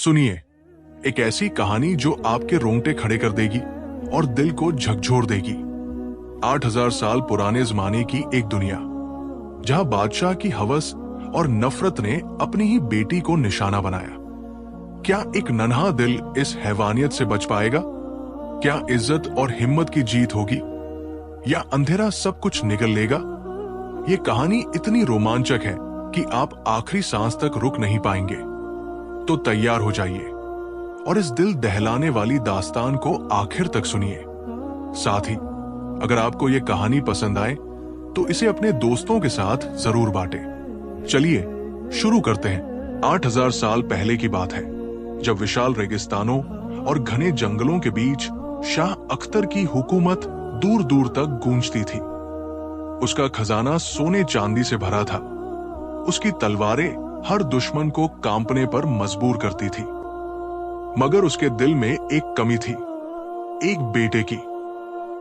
सुनिए, एक ऐसी कहानी जो आपके रोंगटे खड़े कर देगी और दिल को झकझोर देगी। 8000 साल पुराने जमाने की एक दुनिया, जहां बादशाह की हवस और नफरत ने अपनी ही बेटी को निशाना बनाया। क्या एक नन्हा दिल इस हैवानियत से बच पाएगा? क्या इज्जत और हिम्मत की जीत होगी, या अंधेरा सब कुछ निगल लेगा? ये कहानी इतनी रोमांचक है कि आप आखिरी सांस तक रुक नहीं पाएंगे। तो तैयार हो जाइए और इस दिल दहलाने वाली दास्तान को आखिर तक सुनिए। साथ ही अगर आपको ये कहानी पसंद आए तो इसे अपने दोस्तों के साथ जरूर बांटें। चलिए शुरू करते हैं। 8000 साल पहले की बात है, जब विशाल रेगिस्तानों और घने जंगलों के बीच शाह अख्तर की हुकूमत दूर दूर तक गूंजती थी। उसका खजाना सोने चांदी से भरा था। उसकी तलवारें हर दुश्मन को कांपने पर मजबूर करती थी। मगर उसके दिल में एक कमी थी, एक बेटे की।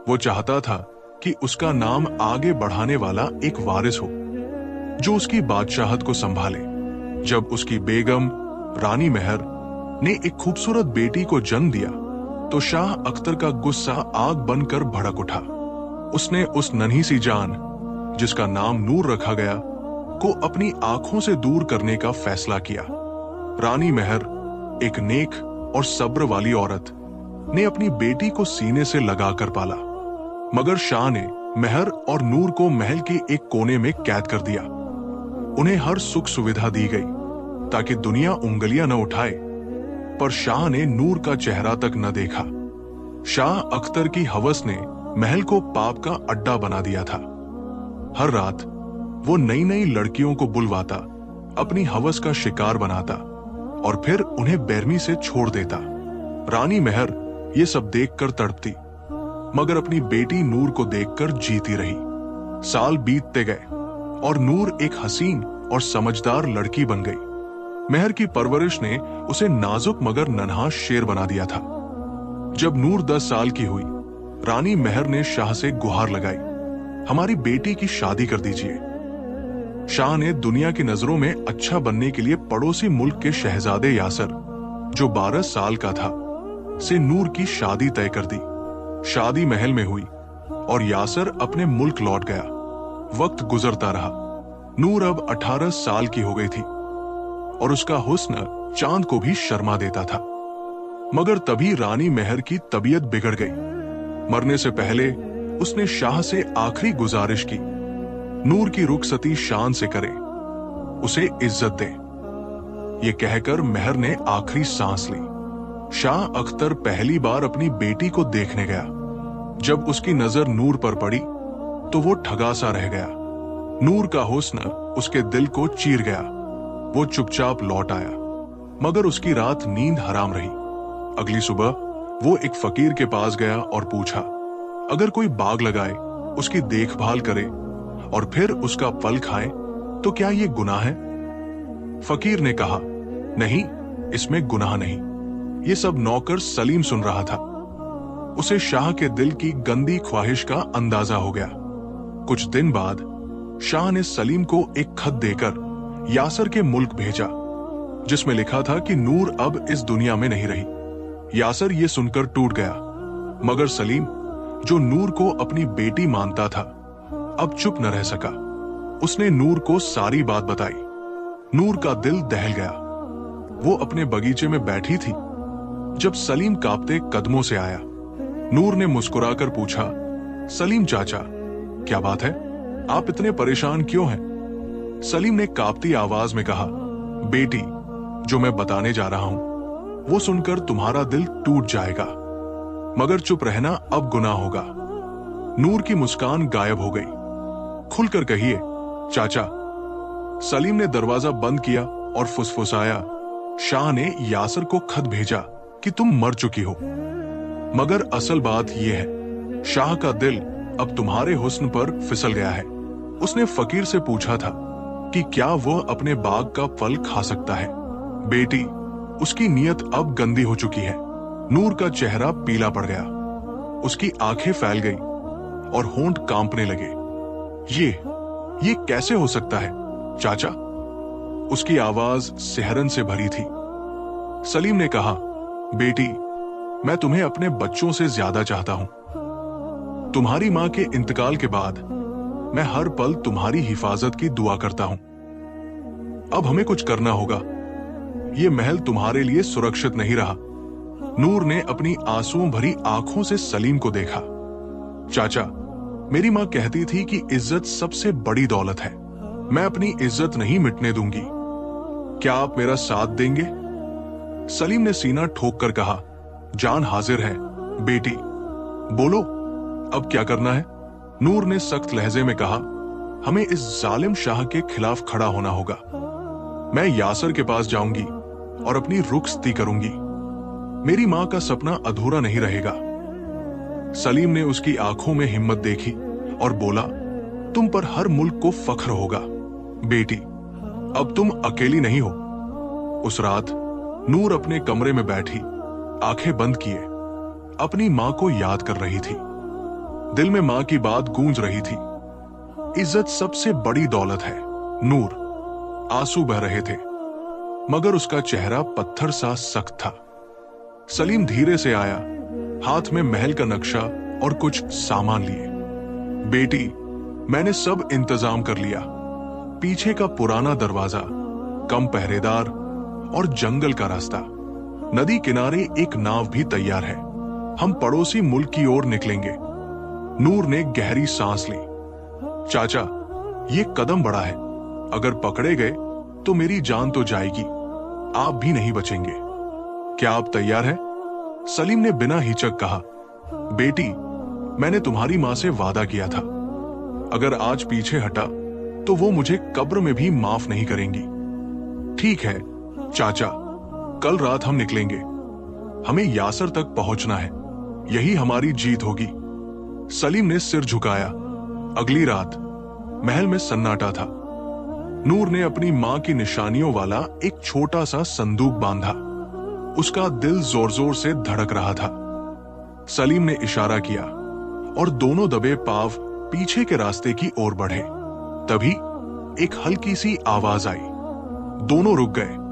वो चाहता था कि उसका नाम आगे बढ़ाने वाला एक वारिस हो, जो उसकी बादशाहत को संभाले। जब उसकी बेगम रानी महर ने एक खूबसूरत बेटी को जन्म दिया, तो शाह अख्तर का गुस्सा आग बनकर भड़क उठा। उसने उस नन्ही सी जान, जिसका नाम नूर रखा गया, को अपनी आंखों से दूर करने का फैसला किया। रानी महर, एक नेक और सब्र वाली औरत, ने अपनी बेटी को सीने से लगाकर पाला। मगर शाह ने महर और नूर को महल के एक कोने में कैद कर दिया। उन्हें हर सुख सुविधा दी गई ताकि दुनिया उंगलियां न उठाए, पर शाह ने नूर का चेहरा तक न देखा। शाह अख्तर की हवस ने महल को पाप का अड्डा बना दिया था। हर रात वो नई नई लड़कियों को बुलवाता, अपनी हवस का शिकार बनाता और फिर उन्हें बेरहमी से छोड़ देता। रानी महर ये सब देखकर तड़पती, मगर अपनी बेटी नूर को देखकर जीती रही। साल बीतते गए और नूर एक हसीन और समझदार लड़की बन गई। महर की परवरिश ने उसे नाजुक मगर नन्हा शेर बना दिया था। जब नूर 10 साल की हुई, रानी महर ने शाह से गुहार लगाई, हमारी बेटी की शादी कर दीजिए। शाह ने दुनिया की नजरों में अच्छा बनने के लिए पड़ोसी मुल्क के शहजादे यासर, जो 12 साल का था, से नूर की शादी तय कर दी। शादी महल में हुई और यासर अपने मुल्क लौट गया। वक्त गुजरता रहा। नूर अब 18 साल की हो गई थी और उसका हुस्न चांद को भी शर्मा देता था। मगर तभी रानी महर की तबीयत बिगड़ गई। मरने से पहले उसने शाह से आखिरी गुजारिश की, नूर की रुखसती शान से करे, उसे इज्जत दे। ये कहकर महर ने आखिरी सांस ली। शाह अख्तर पहली बार अपनी बेटी को देखने गया। जब उसकी नजर नूर पर पड़ी तो वो ठगा सा रह गया। नूर का हुस्न उसके दिल को चीर गया। वो चुपचाप लौट आया, मगर उसकी रात नींद हराम रही। अगली सुबह वो एक फकीर के पास गया और पूछा, अगर कोई बाग लगाए, उसकी देखभाल करे और फिर उसका फल खाए तो क्या ये गुनाह है? फकीर ने कहा, नहीं, इसमें गुनाह नहीं। ये सब नौकर सलीम सुन रहा था। उसे शाह के दिल की गंदी ख्वाहिश का अंदाजा हो गया। कुछ दिन बाद शाह ने सलीम को एक खत देकर यासर के मुल्क भेजा, जिसमें लिखा था कि नूर अब इस दुनिया में नहीं रही। यासर ये सुनकर टूट गया, मगर सलीम, जो नूर को अपनी बेटी मानता था, अब चुप न रह सका। उसने नूर को सारी बात बताई। नूर का दिल दहल गया। वो अपने बगीचे में बैठी थी जब सलीम कांपते कदमों से आया। नूर ने मुस्कुराकर पूछा, सलीम चाचा, क्या बात है? आप इतने परेशान क्यों हैं? सलीम ने कांपती आवाज में कहा, बेटी, जो मैं बताने जा रहा हूं वो सुनकर तुम्हारा दिल टूट जाएगा, मगर चुप रहना अब गुनाह होगा। नूर की मुस्कान गायब हो गई। खुलकर कहिए चाचा। सलीम ने दरवाजा बंद किया और फुसफुसाया, शाह ने यासर को खत भेजा कि तुम मर चुकी हो, मगर असल बात यह है, शाह का दिल अब तुम्हारे हुस्न पर फिसल गया है। उसने फकीर से पूछा था कि क्या वह अपने बाग का फल खा सकता है। बेटी, उसकी नीयत अब गंदी हो चुकी है। नूर का चेहरा पीला पड़ गया। उसकी आंखें फैल गई और होंठ कांपने लगे। ये कैसे हो सकता है चाचा? उसकी आवाज सिहरन से भरी थी। सलीम ने कहा, बेटी, मैं तुम्हें अपने बच्चों से ज्यादा चाहता हूं। तुम्हारी मां के इंतकाल के बाद मैं हर पल तुम्हारी हिफाजत की दुआ करता हूं। अब हमें कुछ करना होगा। यह महल तुम्हारे लिए सुरक्षित नहीं रहा। नूर ने अपनी आंसुओं भरी आंखों से सलीम को देखा। चाचा, मेरी मां कहती थी कि इज्जत सबसे बड़ी दौलत है। मैं अपनी इज्जत नहीं मिटने दूंगी। क्या आप मेरा साथ देंगे? सलीम ने सीना ठोक कर कहा, जान हाजिर है बेटी, बोलो अब क्या करना है? नूर ने सख्त लहजे में कहा, हमें इस जालिम शाह के खिलाफ खड़ा होना होगा। मैं यासर के पास जाऊंगी और अपनी रुखसती करूंगी। मेरी मां का सपना अधूरा नहीं रहेगा। सलीम ने उसकी आंखों में हिम्मत देखी और बोला, तुम पर हर मुल्क को फख्र होगा। बेटी, अब तुम अकेली नहीं हो। उस रात नूर अपने कमरे में बैठी, आंखें बंद किए, अपनी मां को याद कर रही थी। दिल में मां की बात गूंज रही थी, इज्जत सबसे बड़ी दौलत है। नूर, आंसू बह रहे थे, मगर उसका चेहरा पत्थर सा सख्त था। सलीम धीरे से आया, हाथ में महल का नक्शा और कुछ सामान लिए। बेटी, मैंने सब इंतजाम कर लिया। पीछे का पुराना दरवाजा, कम पहरेदार और जंगल का रास्ता। नदी किनारे एक नाव भी तैयार है। हम पड़ोसी मुल्क की ओर निकलेंगे। नूर ने गहरी सांस ली। चाचा, ये कदम बड़ा है। अगर पकड़े गए तो मेरी जान तो जाएगी, आप भी नहीं बचेंगे। क्या आप तैयार हैं? सलीम ने बिना हिचक कहा, बेटी, मैंने तुम्हारी मां से वादा किया था, अगर आज पीछे हटा तो वो मुझे कब्र में भी माफ नहीं करेंगी। ठीक है चाचा, कल रात हम निकलेंगे। हमें यासर तक पहुंचना है, यही हमारी जीत होगी। सलीम ने सिर झुकाया। अगली रात महल में सन्नाटा था। नूर ने अपनी मां की निशानियों वाला एक छोटा सा संदूक बांधा। उसका दिल जोर जोर से धड़क रहा था। सलीम ने इशारा किया और दोनों दबे पांव पीछे के रास्ते की ओर बढ़े। तभी एक हल्की सी आवाज आई। दोनों रुक गए।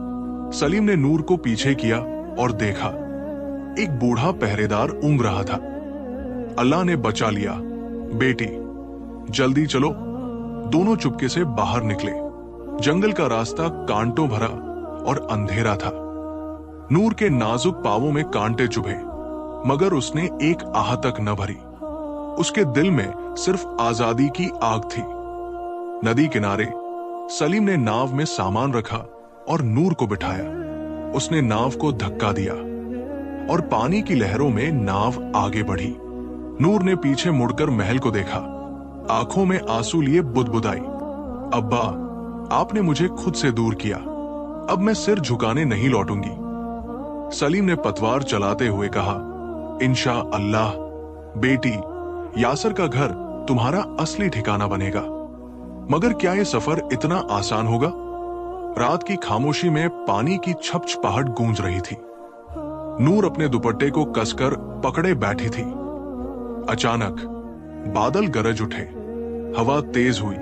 सलीम ने नूर को पीछे किया और देखा, एक बूढ़ा पहरेदार ऊँघ रहा था। अल्लाह ने बचा लिया। बेटी, जल्दी चलो। दोनों चुपके से बाहर निकले। जंगल का रास्ता कांटों भरा और अंधेरा था। नूर के नाजुक पांवों में कांटे चुभे, मगर उसने एक आह तक न भरी। उसके दिल में सिर्फ आजादी की आग थी। नदी किनारे सलीम ने नाव में सामान रखा और नूर को बिठाया। उसने नाव को धक्का दिया और पानी की लहरों में नाव आगे बढ़ी। नूर ने पीछे मुड़कर महल को देखा। आंखों में आंसू लिए बुदबुदाई, अब्बा, आपने मुझे खुद से दूर किया। अब मैं सिर झुकाने नहीं लौटूंगी। सलीम ने पतवार चलाते हुए कहा, इंशा अल्लाह बेटी, यासर का घर तुम्हारा असली ठिकाना बनेगा। मगर क्या यह सफर इतना आसान होगा? रात की खामोशी में पानी की छपछपाहट गूंज रही थी। नूर अपने दुपट्टे को कसकर पकड़े बैठी थी। अचानक बादल गरज उठे, हवा तेज हुई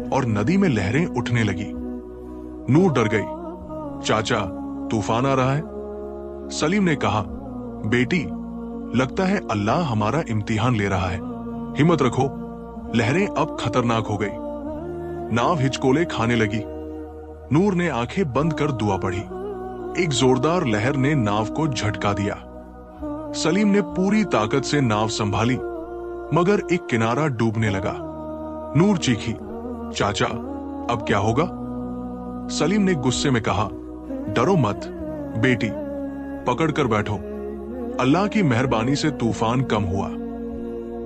और नदी में लहरें उठने लगी। नूर डर गई। चाचा, तूफान आ रहा है। सलीम ने कहा, बेटी, लगता है अल्लाह हमारा इम्तिहान ले रहा है। हिम्मत रखो, लहरें अब खतरनाक हो गई। नाव हिचकोले खाने लगी। नूर ने आंखें बंद कर दुआ पढ़ी। एक जोरदार लहर ने नाव को झटका दिया। सलीम ने पूरी ताकत से नाव संभाली, मगर एक किनारा डूबने लगा। नूर चीखी, चाचा, अब क्या होगा? सलीम ने गुस्से में कहा, डरो मत बेटी, पकड़ कर बैठो। अल्लाह की मेहरबानी से तूफान कम हुआ।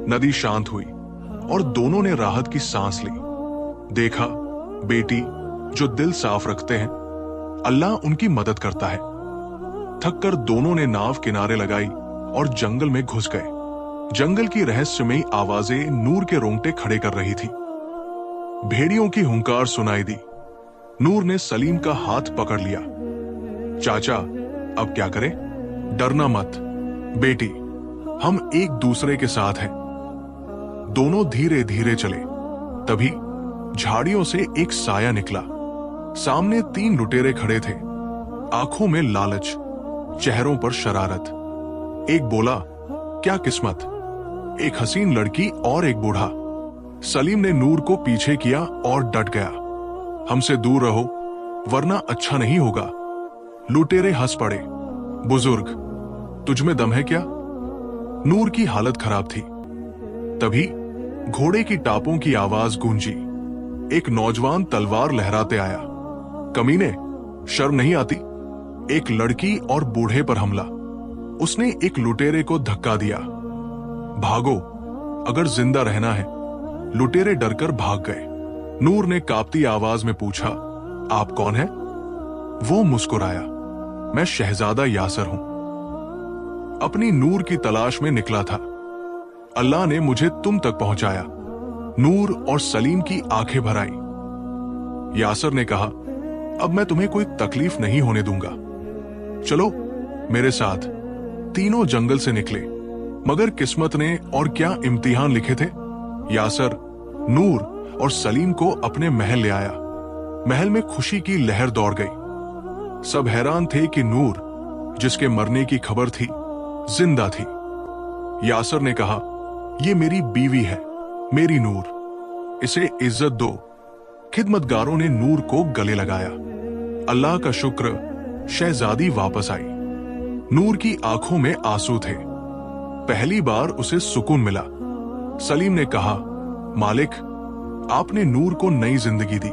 नदी शांत हुई और दोनों ने राहत की सांस ली। देखा, बेटी, जो दिल साफ रखते हैं अल्लाह उनकी मदद करता है। थक कर दोनों ने नाव किनारे लगाई और जंगल में घुस गए। जंगल की रहस्यमयी आवाजें नूर के रोंगटे खड़े कर रही थी। भेड़ियों की हुंकार सुनाई दी। नूर ने सलीम का हाथ पकड़ लिया। चाचा, अब क्या करें? डरना मत बेटी, हम एक दूसरे के साथ हैं। दोनों धीरे धीरे चले। तभी झाड़ियों से एक साया निकला। सामने 3 लुटेरे खड़े थे, आंखों में लालच, चेहरों पर शरारत। एक बोला, क्या किस्मत, एक हसीन लड़की और एक बूढ़ा। सलीम ने नूर को पीछे किया और डट गया। हमसे दूर रहो वरना अच्छा नहीं होगा। लुटेरे हंस पड़े। बुजुर्ग, तुझ में दम है क्या? नूर की हालत खराब थी। तभी घोड़े की टापों की आवाज गूंजी। एक नौजवान तलवार लहराते आया। कमीने, शर्म नहीं आती? एक लड़की और बूढ़े पर हमला। उसने एक लुटेरे को धक्का दिया। भागो, अगर जिंदा रहना है। लुटेरे डरकर भाग गए। नूर ने कांपती आवाज में पूछा, आप कौन हैं? वो मुस्कुराया, मैं शहजादा यासर हूं। अपनी नूर की तलाश में निकला था। अल्लाह ने मुझे तुम तक पहुंचाया। नूर और सलीम की आंखें भर आई। यासर ने कहा, अब मैं तुम्हें कोई तकलीफ नहीं होने दूंगा। चलो मेरे साथ। तीनों जंगल से निकले, मगर किस्मत ने और क्या इम्तिहान लिखे थे। यासर, नूर और सलीम को अपने महल ले आया। महल में खुशी की लहर दौड़ गई। सब हैरान थे कि नूर, जिसके मरने की खबर थी, जिंदा थी। यासर ने कहा, ये मेरी बीवी है, मेरी नूर, इसे इज्जत दो। खिदमतगारों ने नूर को गले लगाया। अल्लाह का शुक्र, शहजादी वापस आई। नूर की आंखों में आंसू थे। पहली बार उसे सुकून मिला। सलीम ने कहा, मालिक, आपने नूर को नई जिंदगी दी।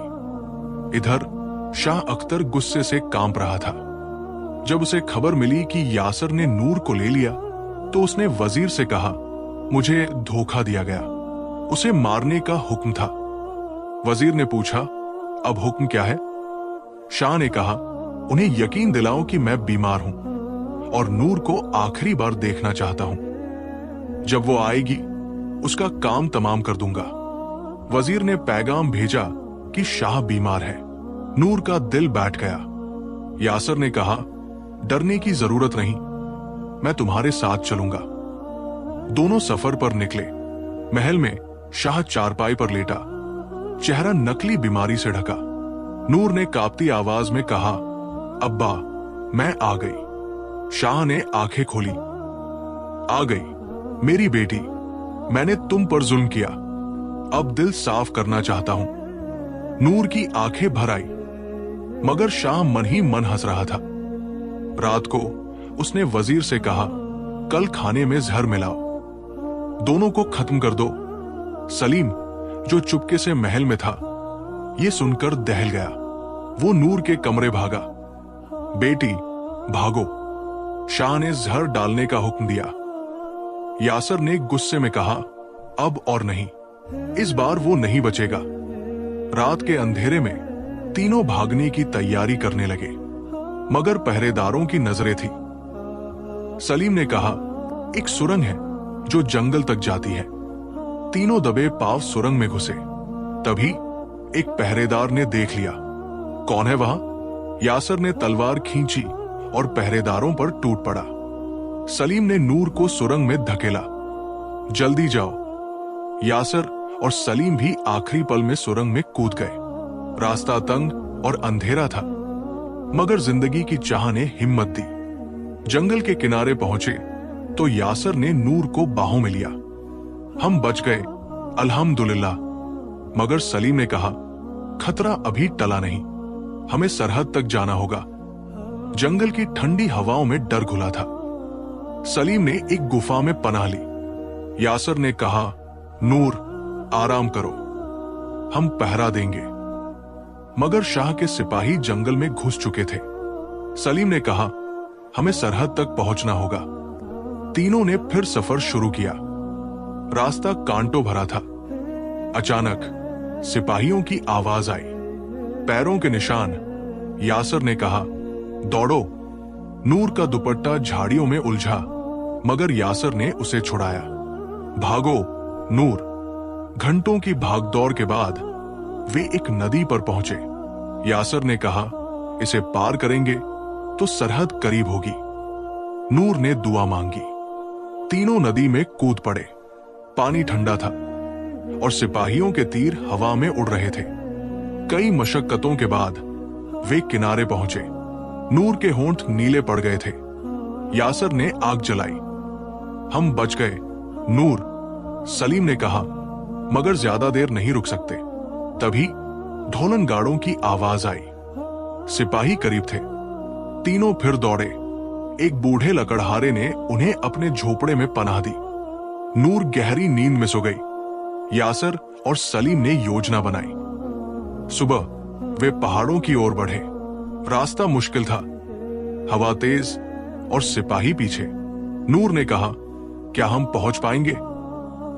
इधर शाह अख्तर गुस्से से कांप रहा था। जब उसे खबर मिली कि यासर ने नूर को ले लिया, तो उसने वजीर से कहा, मुझे धोखा दिया गया, उसे मारने का हुक्म था। वजीर ने पूछा, अब हुक्म क्या है? शाह ने कहा, उन्हें यकीन दिलाओ कि मैं बीमार हूं और नूर को आखिरी बार देखना चाहता हूं। जब वो आएगी, उसका काम तमाम कर दूंगा। वजीर ने पैगाम भेजा कि शाह बीमार है। नूर का दिल बैठ गया। यासर ने कहा, डरने की जरूरत नहीं, मैं तुम्हारे साथ चलूंगा। दोनों सफर पर निकले। महल में शाह चारपाई पर लेटा, चेहरा नकली बीमारी से ढका। नूर ने कांपती आवाज में कहा, अब्बा, मैं आ गई। शाह ने आंखें खोली। आ गई मेरी बेटी, मैंने तुम पर जुल्म किया, अब दिल साफ करना चाहता हूं। नूर की आंखें भर आई, मगर शाह मन ही मन हंस रहा था। रात को उसने वजीर से कहा, कल खाने में जहर मिलाओ, दोनों को खत्म कर दो। सलीम, जो चुपके से महल में था, ये सुनकर दहल गया। वो नूर के कमरे भागा। बेटी, भागो। शाह ने जहर डालने का हुक्म दिया। यासर ने गुस्से में कहा, अब और नहीं, इस बार वो नहीं बचेगा। रात के अंधेरे में तीनों भागने की तैयारी करने लगे, मगर पहरेदारों की नजरें थी। सलीम ने कहा, एक सुरंग है जो जंगल तक जाती है। तीनों दबे पांव सुरंग में घुसे। तभी एक पहरेदार ने देख लिया। कौन है वहां? यासर ने तलवार खींची और पहरेदारों पर टूट पड़ा। सलीम ने नूर को सुरंग में धकेला। जल्दी जाओ। यासर और सलीम भी आखिरी पल में सुरंग में कूद गए। रास्ता तंग और अंधेरा था, मगर जिंदगी की चाह ने हिम्मत दी। जंगल के किनारे पहुंचे तो यासर ने नूर को बाहों में लिया। हम बच गए, अल्हम्दुलिल्लाह। मगर सलीम ने कहा, खतरा अभी टला नहीं, हमें सरहद तक जाना होगा। जंगल की ठंडी हवाओं में डर घुला था। सलीम ने एक गुफा में पनाह ली। यासर ने कहा, नूर, आराम करो, हम पहरा देंगे। मगर शाह के सिपाही जंगल में घुस चुके थे। सलीम ने कहा, हमें सरहद तक पहुंचना होगा। तीनों ने फिर सफर शुरू किया। रास्ता कांटों भरा था। अचानक सिपाहियों की आवाज आई, पैरों के निशान। यासर ने कहा, दौड़ो। नूर का दुपट्टा झाड़ियों में उलझा, मगर यासर ने उसे छुड़ाया। भागो नूर। घंटों की भागदौड़ के बाद वे एक नदी पर पहुंचे। यासर ने कहा, इसे पार करेंगे तो सरहद करीब होगी। नूर ने दुआ मांगी। तीनों नदी में कूद पड़े। पानी ठंडा था और सिपाहियों के तीर हवा में उड़ रहे थे। कई मशक्कतों के बाद वे किनारे पहुंचे। नूर के होंठ नीले पड़ गए थे। यासर ने आग जलाई। हम बच गए, नूर, सलीम ने कहा, मगर ज्यादा देर नहीं रुक सकते। तभी ढोलन गाड़ों की आवाज आई। सिपाही करीब थे। तीनों फिर दौड़े। एक बूढ़े लकड़हारे ने उन्हें अपने झोपड़े में पनाह दी। नूर गहरी नींद में सो गई। यासर और सलीम ने योजना बनाई। सुबह वे पहाड़ों की ओर बढ़े। रास्ता मुश्किल था, हवा तेज और सिपाही पीछे। नूर ने कहा, क्या हम पहुंच पाएंगे?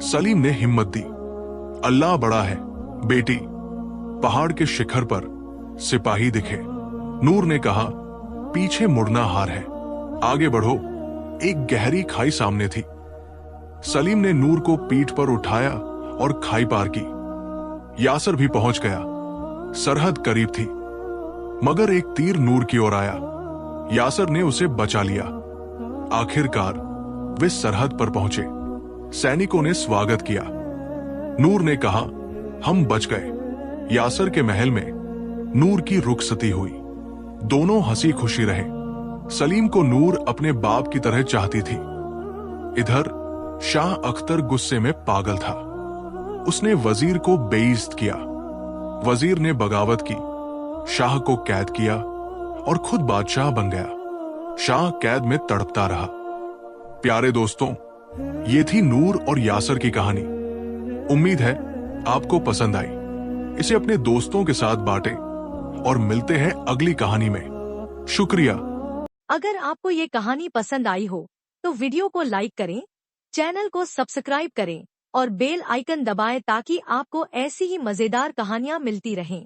सलीम ने हिम्मत दी, अल्लाह बड़ा है बेटी। पहाड़ के शिखर पर सिपाही दिखे। नूर ने कहा, पीछे मुड़ना हार है, आगे बढ़ो। एक गहरी खाई सामने थी। सलीम ने नूर को पीठ पर उठाया और खाई पार की। यासर भी पहुंच गया। सरहद करीब थी, मगर एक तीर नूर की ओर आया। यासर ने उसे बचा लिया। आखिरकार वे सरहद पर पहुंचे। सैनिकों ने स्वागत किया। नूर ने कहा, हम बच गए। यासर के महल में नूर की रुखसती हुई। दोनों हंसी खुशी रहे। सलीम को नूर अपने बाप की तरह चाहती थी। इधर शाह अख्तर गुस्से में पागल था। उसने वजीर को बेइज्जत किया। वजीर ने बगावत की, शाह को कैद किया और खुद बादशाह बन गया। शाह कैद में तड़पता रहा। प्यारे दोस्तों, ये थी नूर और यासर की कहानी। उम्मीद है आपको पसंद आई। इसे अपने दोस्तों के साथ बांटें और मिलते हैं अगली कहानी में। शुक्रिया। अगर आपको ये कहानी पसंद आई हो तो वीडियो को लाइक करें, चैनल को सब्सक्राइब करें और बेल आइकन दबाएं ताकि आपको ऐसी ही मजेदार कहानियां मिलती रहें।